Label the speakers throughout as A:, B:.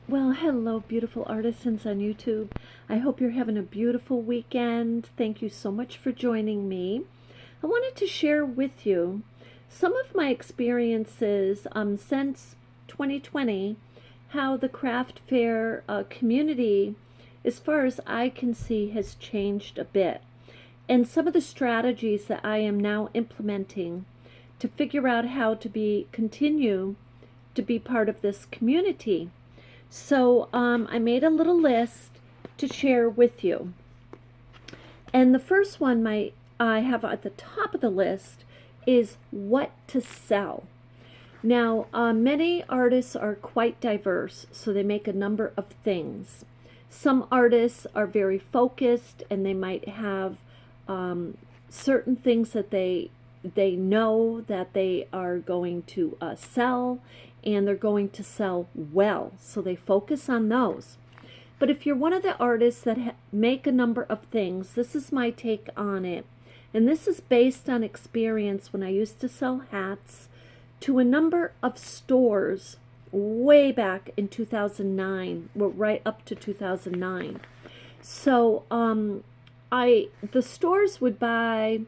A: Well, hello, beautiful artisans on YouTube. I hope you're having a beautiful weekend. Thank you so much for joining me. I wanted to share with you some of my experiences since 2020, how the craft fair community, as far as I can see, has changed a bit, and some of the strategies that I am now implementing to figure out how to continue to be part of this community. So I made a little list to share with you. And the first one I have at the top of the list is what to sell. Now, many artists are quite diverse, so they make a number of things. Some artists are very focused, and they might have certain things that they know that they are going to sell, and they're going to sell well, so they focus on those. But if you're one of the artists that make a number of things, this is my take on it, and this is based on experience when I used to sell hats to a number of stores way back in 2009, well, right up to 2009. So the stores would buy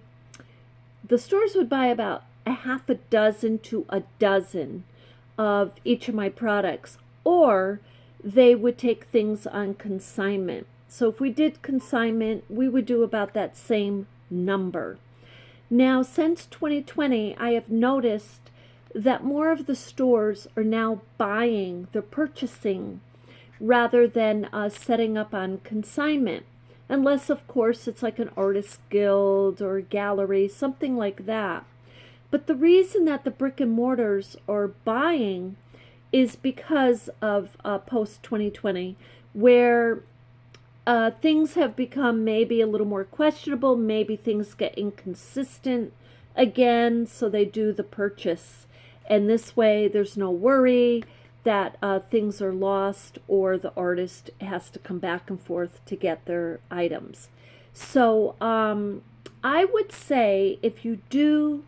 A: about a half a dozen to a dozen of each of my products, or they would take things on consignment. So if we did consignment, we would do about that same number. Now, since 2020, I have noticed that more of the stores are now buying, they're purchasing, rather than setting up on consignment. Unless, of course, it's like an artist guild or a gallery, something like that. But the reason that the brick and mortars are buying is because of post-2020, where things have become maybe a little more questionable, maybe things get inconsistent again, so they do the purchase. And this way, there's no worry that things are lost or the artist has to come back and forth to get their items. So I would say if you do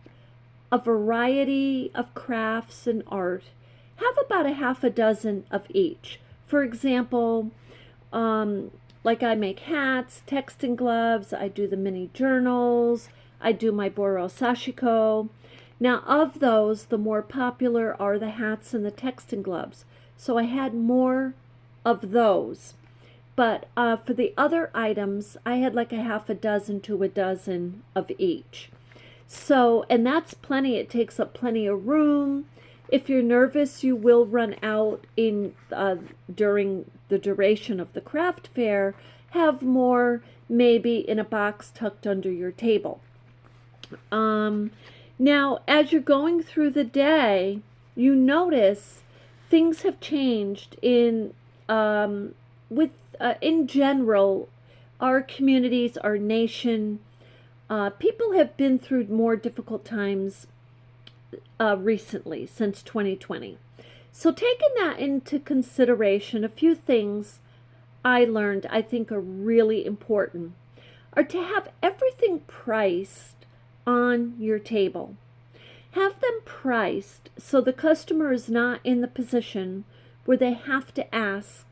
A: a variety of crafts and art, have about a half a dozen of each. For example, like I make hats, texting gloves, I do the mini journals, I do my Boro Sashiko. Now, of those, the more popular are the hats and the texting gloves. So I had more of those. But for the other items, I had like a half a dozen to a dozen of each. So, and that's plenty. It takes up plenty of room. If you're nervous, you will run out in during the duration of the craft fair. Have more maybe in a box tucked under your table. Now, as you're going through the day, you notice things have changed in in general, our communities, our nation. People have been through more difficult times recently, since 2020. So taking that into consideration, a few things I learned I think are really important are to have everything priced on your table. Have them priced so the customer is not in the position where they have to ask.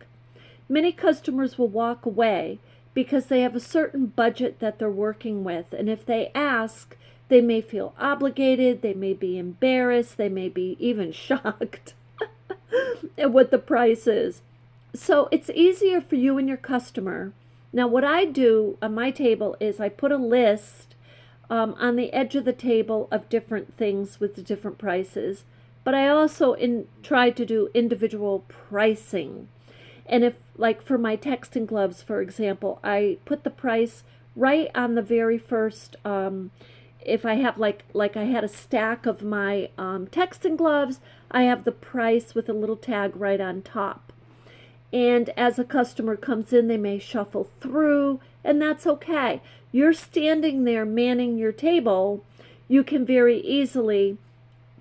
A: Many customers will walk away because they have a certain budget that they're working with, and if they ask, they may feel obligated, they may be embarrassed, they may be even shocked at what the price is. So it's easier for you and your customer. Now, what I do on my table is I put a list on the edge of the table of different things with the different prices, but I also try to do individual pricing. And if, like for my texting gloves, for example, I put the price right on the very first, if I have like I had a stack of my texting gloves, I have the price with a little tag right on top. And as a customer comes in, they may shuffle through, and that's okay. You're standing there manning your table, you can very easily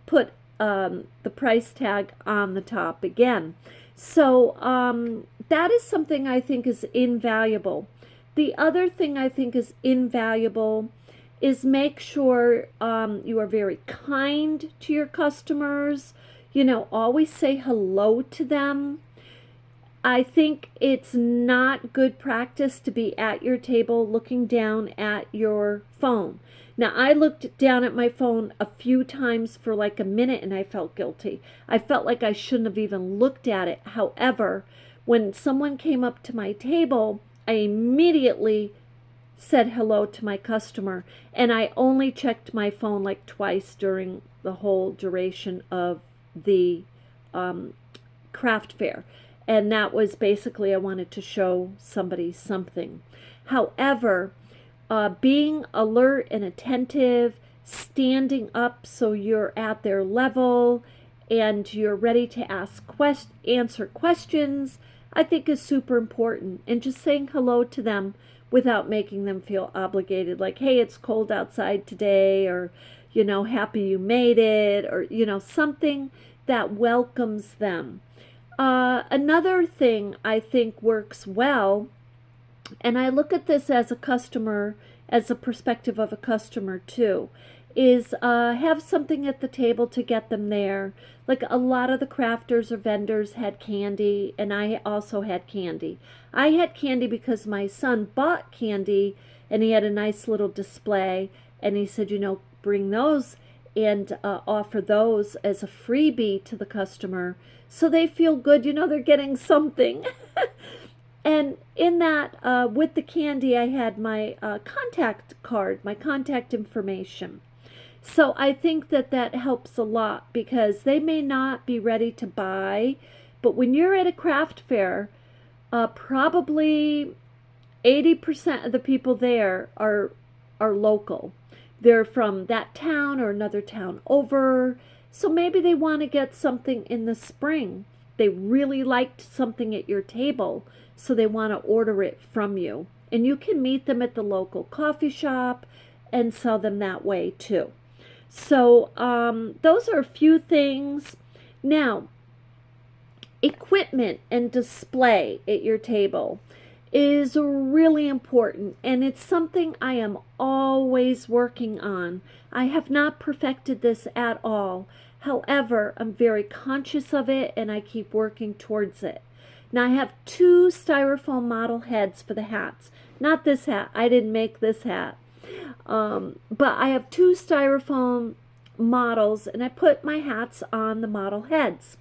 A: put the price tag on the top again. So that is something I think is invaluable. The other thing I think is invaluable is make sure you are very kind to your customers. You know, always say hello to them. I think it's not good practice to be at your table looking down at your phone. Now, I looked down at my phone a few times for like a minute and I felt guilty. I felt like I shouldn't have even looked at it. However, when someone came up to my table, I immediately said hello to my customer, and I only checked my phone like twice during the whole duration of the craft fair. And that was basically I wanted to show somebody something. However, being alert and attentive, standing up so you're at their level and you're ready to answer questions, I think is super important. And just saying hello to them without making them feel obligated, like, hey, it's cold outside today, or, happy you made it, or, something that welcomes them. Another thing I think works well, and I look at this as a customer, as a perspective of a customer too, is have something at the table to get them there. Like a lot of the crafters or vendors had candy, and I also had candy. I had candy because my son bought candy, and he had a nice little display, and he said, bring those and offer those as a freebie to the customer so they feel good, they're getting something. And in that, with the candy, I had my contact card, my contact information. So I think that that helps a lot because they may not be ready to buy, but when you're at a craft fair, probably 80% of the people there are local. They're from that town or another town over. So maybe they want to get something in the spring. They really liked something at your table, so they want to order it from you. And you can meet them at the local coffee shop and sell them that way too. So those are a few things. Now, equipment and display at your table is really important, and it's something I am always working on. I have not perfected this at all. However, I'm very conscious of it and I keep working towards it. Now I have 2 styrofoam model heads for the hats. Not this hat. I didn't make this hat. But I have 2 styrofoam models and I put my hats on the model heads.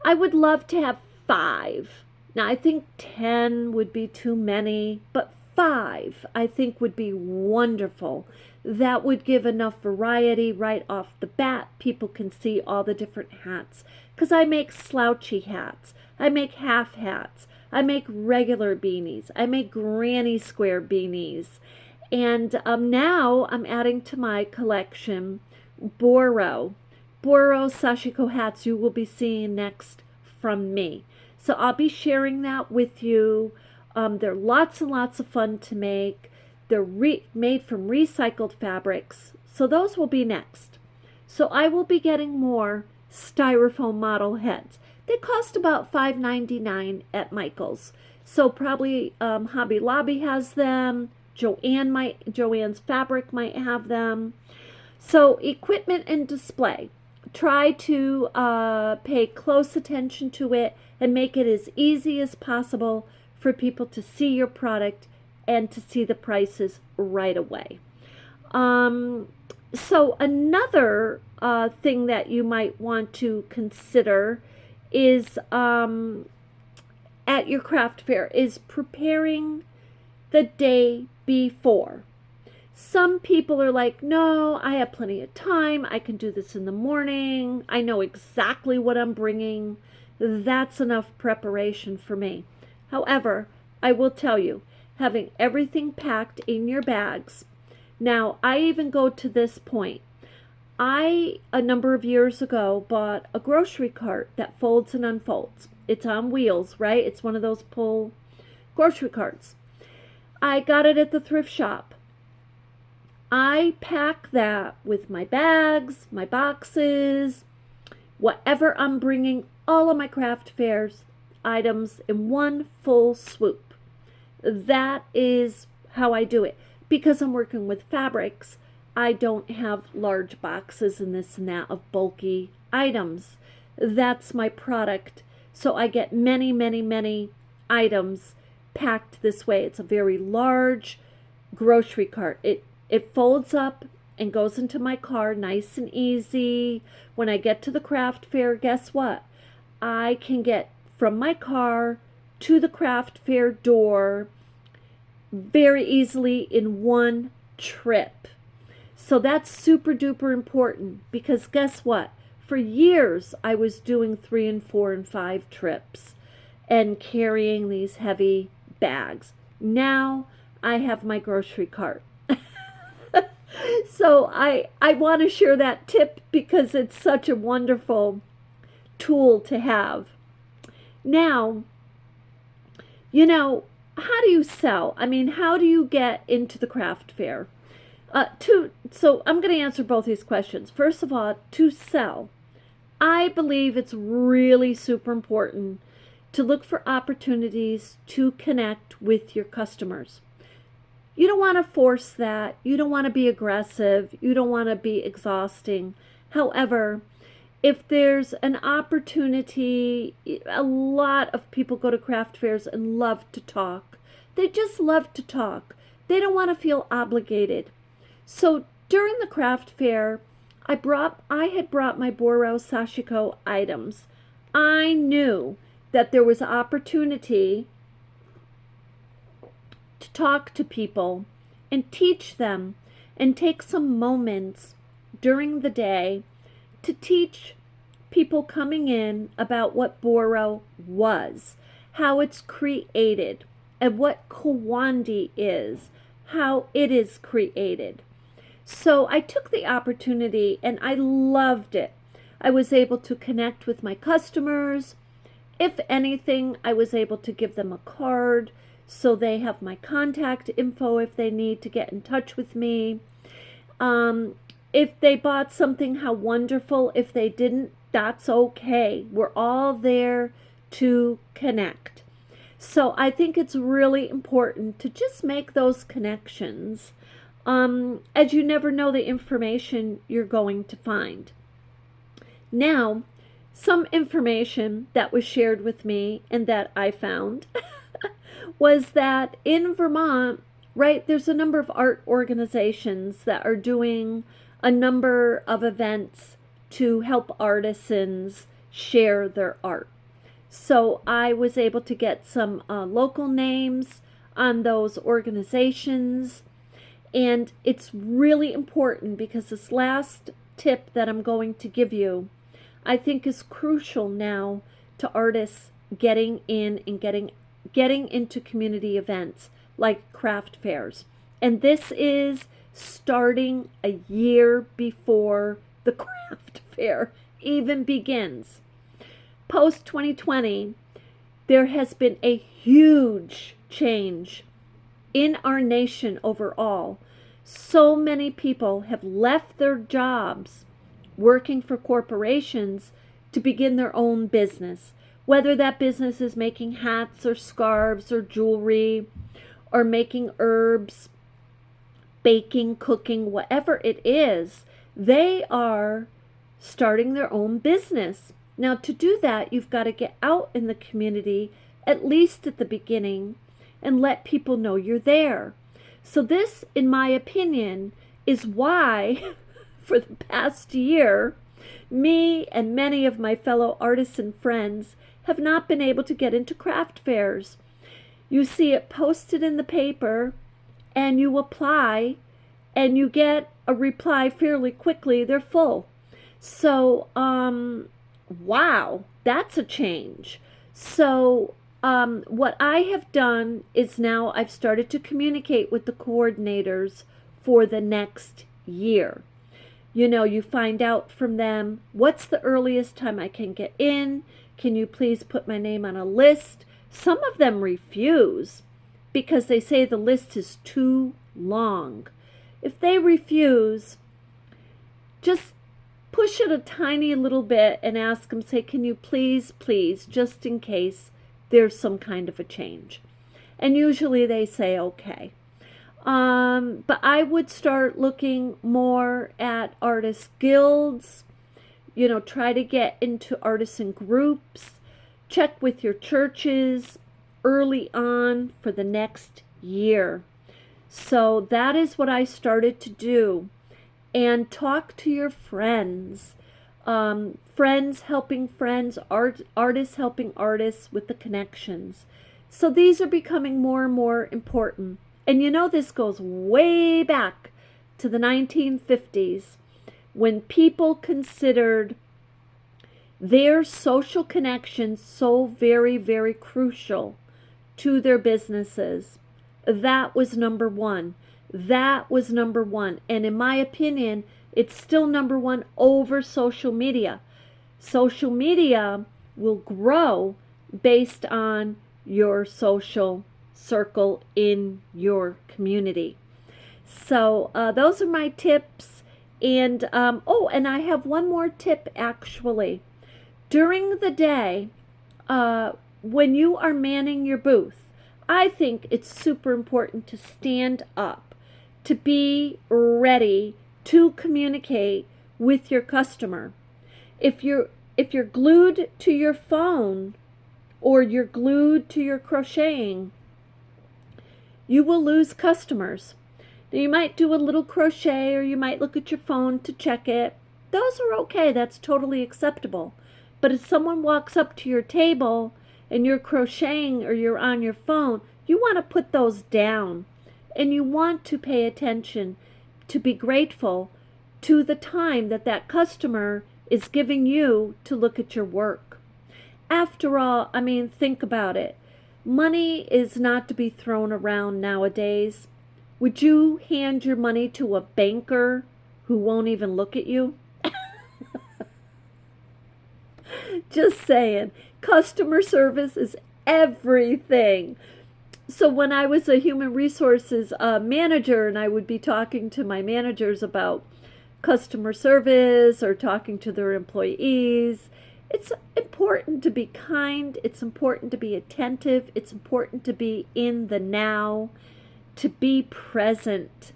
A: I would love to have 5. Now I think 10 would be too many, but 5 I think would be wonderful. That would give enough variety right off the bat. People can see all the different hats. Because I make slouchy hats. I make half hats. I make regular beanies. I make granny square beanies. And now I'm adding to my collection Boro Sashiko hats you will be seeing next from me. So I'll be sharing that with you. They're lots and lots of fun to make. They're made from recycled fabrics. So those will be next. So I will be getting more styrofoam model heads. They cost about $5.99 at Michael's. So probably Hobby Lobby has them. Joann's Fabric might have them. So equipment and display. Try to pay close attention to it and make it as easy as possible for people to see your product and to see the prices right away. So another thing that you might want to consider is at your craft fair is preparing the day before. Some people are like, no, I have plenty of time. I can do this in the morning. I know exactly what I'm bringing. That's enough preparation for me. However, I will tell you, having everything packed in your bags. Now, I even go to this point. I, a number of years ago, bought a grocery cart that folds and unfolds. It's on wheels, right? It's one of those pull grocery carts. I got it at the thrift shop. I pack that with my bags, my boxes, whatever I'm bringing, all of my craft fairs items in one full swoop. That is how I do it. Because I'm working with fabrics, I don't have large boxes and this and that of bulky items. That's my product. So I get many, many, many items packed this way. It's a very large grocery cart. It folds up and goes into my car nice and easy. When I get to the craft fair, guess what? I can get from my car to the craft fair door very easily in one trip. So that's super duper important, because guess what? For years, I was doing 3 and 4 and 5 trips and carrying these heavy bags. Now I have my grocery cart. So I want to share that tip because it's such a wonderful tool to have. Now, how do you sell? I mean, how do you get into the craft fair? So I'm going to answer both these questions. First of all, to sell, I believe it's really super important to look for opportunities to connect with your customers. You don't want to force that. You don't want to be aggressive. You don't want to be exhausting. However, if there's an opportunity, a lot of people go to craft fairs and love to talk. They just love to talk. They don't want to feel obligated. So during the craft fair, I had brought my Boro Sashiko items. I knew that there was opportunity to talk to people and teach them and take some moments during the day to teach people coming in about what Boro was, how it's created, and what Kawandi is, how it is created. So I took the opportunity and I loved it. I was able to connect with my customers. If anything, I was able to give them a card so they have my contact info if they need to get in touch with me. If they bought something, how wonderful. If they didn't, that's okay. We're all there to connect. So I think it's really important to just make those connections, as you never know the information you're going to find. Now, some information that was shared with me and that I found was that in Vermont, right, there's a number of art organizations that are doing a number of events to help artisans share their art. So I was able to get some local names on those organizations. And it's really important because this last tip that I'm going to give you, I think is crucial now to artists getting in and getting into community events like craft fairs. And this is starting a year before the craft fair even begins. Post 2020, there has been a huge change in our nation overall. So many people have left their jobs working for corporations to begin their own business, whether that business is making hats or scarves or jewelry or making herbs, baking, cooking, whatever it is, they are starting their own business. Now, to do that, you've got to get out in the community, at least at the beginning, and let people know you're there. So this, in my opinion, is why, for the past year, me and many of my fellow artisan friends have not been able to get into craft fairs. You see it posted in the paper, and you apply, and you get a reply fairly quickly. They're full. So, wow, that's a change. So what I have done is now I've started to communicate with the coordinators for the next year. You find out from them, what's the earliest time I can get in? Can you please put my name on a list? Some of them refuse because they say the list is too long. If they refuse, just push it a tiny little bit and ask them, say, can you please, just in case there's some kind of a change. And usually they say, okay. But I would start looking more at artist guilds, try to get into artisan groups, check with your churches early on for the next year. So that is what I started to do. And talk to your friends. Friends helping friends, artists helping artists with the connections. So these are becoming more and more important. And you know, this goes way back to the 1950s when people considered their social connections so very, very crucial to their businesses. That was number one. That was number one. And in my opinion, it's still number one over social media. Social media will grow based on your social circle in your community. So those are my tips. And and I have one more tip actually. During the day, when you are manning your booth, I think it's super important to stand up, to be ready to communicate with your customer. If you're glued to your phone or you're glued to your crocheting, you will lose customers. Now, you might do a little crochet or you might look at your phone to check it. Those are okay. That's totally acceptable. But if someone walks up to your table and you're crocheting or you're on your phone, you want to put those down. And you want to pay attention, to be grateful to the time that that customer is giving you to look at your work. After all, I mean, think about it. Money is not to be thrown around nowadays. Would you hand your money to a banker who won't even look at you? Just saying. Customer service is everything. So when I was a human resources manager and I would be talking to my managers about customer service or talking to their employees, it's important to be kind. It's important to be attentive. It's important to be in the now, to be present,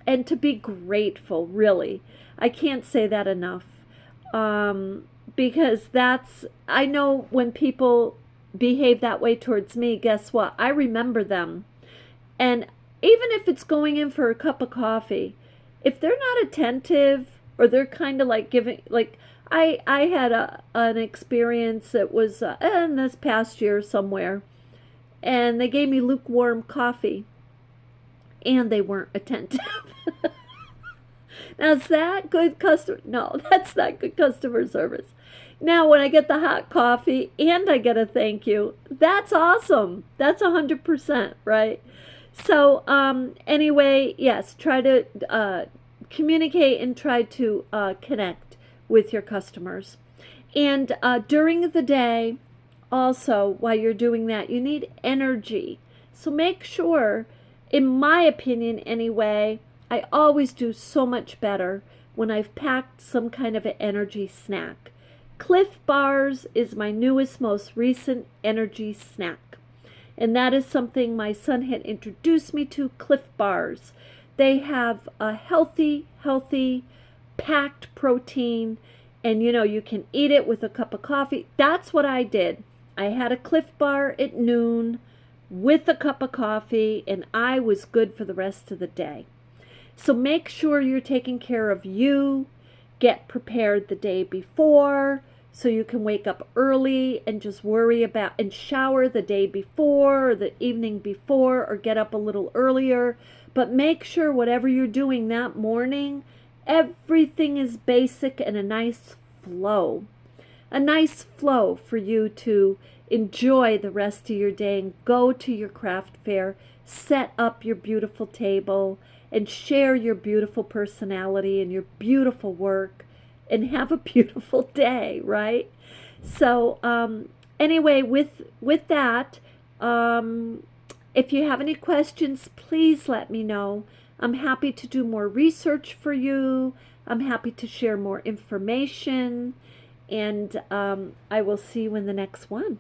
A: and to be grateful, really. I can't say that enough. Because I know when people behave that way towards me, guess what? I remember them. And even if it's going in for a cup of coffee, if they're not attentive or they're kind of like giving, like I had an experience that was in this past year somewhere, and they gave me lukewarm coffee and they weren't attentive. Now, is that good customer? No, that's not good customer service. Now, when I get the hot coffee and I get a thank you, that's awesome. That's 100%, right? So, anyway, yes, try to communicate and try to connect with your customers. And during the day, also, while you're doing that, you need energy. So make sure, in my opinion anyway, I always do so much better when I've packed some kind of an energy snack. Cliff Bars is my newest, most recent energy snack. And that is something my son had introduced me to, Cliff Bars. They have a healthy, packed protein. And you know, you can eat it with a cup of coffee. That's what I did. I had a Cliff Bar at noon with a cup of coffee, and I was good for the rest of the day. So make sure you're taking care of you. Get prepared the day before so you can wake up early and just worry about and shower the day before or the evening before, or get up a little earlier. But make sure whatever you're doing that morning, everything is basic and a nice flow. A nice flow for you to enjoy the rest of your day and go to your craft fair, set up your beautiful table, and share your beautiful personality and your beautiful work, and have a beautiful day, right? So anyway, with that, if you have any questions, please let me know. I'm happy to do more research for you. I'm happy to share more information, and I will see you in the next one.